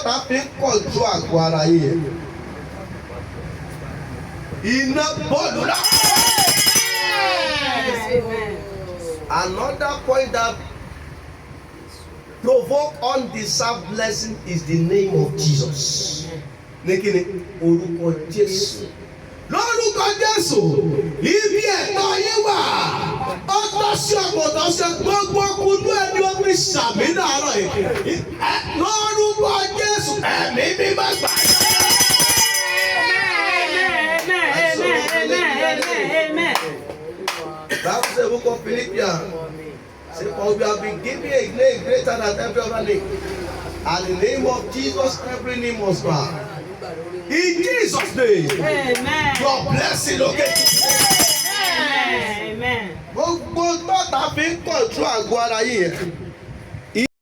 tọ́ta fi ń kọ̀jú àgọ́ ara yìí. Iná bọ́ọ̀lù náà. Another point that provoke undeserved blessing is the name of Jesus. Ní kíni? Orúkọ Jésù. Lórúkọ Jésù, ibi ẹ̀tọ́ yín wà. Ó tọ́ sí ọ̀pọ̀ tó ṣe gbogbo kúnú ẹni omi sàmì láàárọ̀ yìí. Lórúkọ Jésù, ẹ̀mí mi má gbà yín. Amen. That was the book of Philippians. Say, for we have been given a name greater than every other name. And in the name of Jesus, every name must bow. In Jesus' name. Amen. Your blessing, okay? Amen. Gbogbo tọ́ta fi ń kọ̀jú àgọ́ ara yìí yẹn.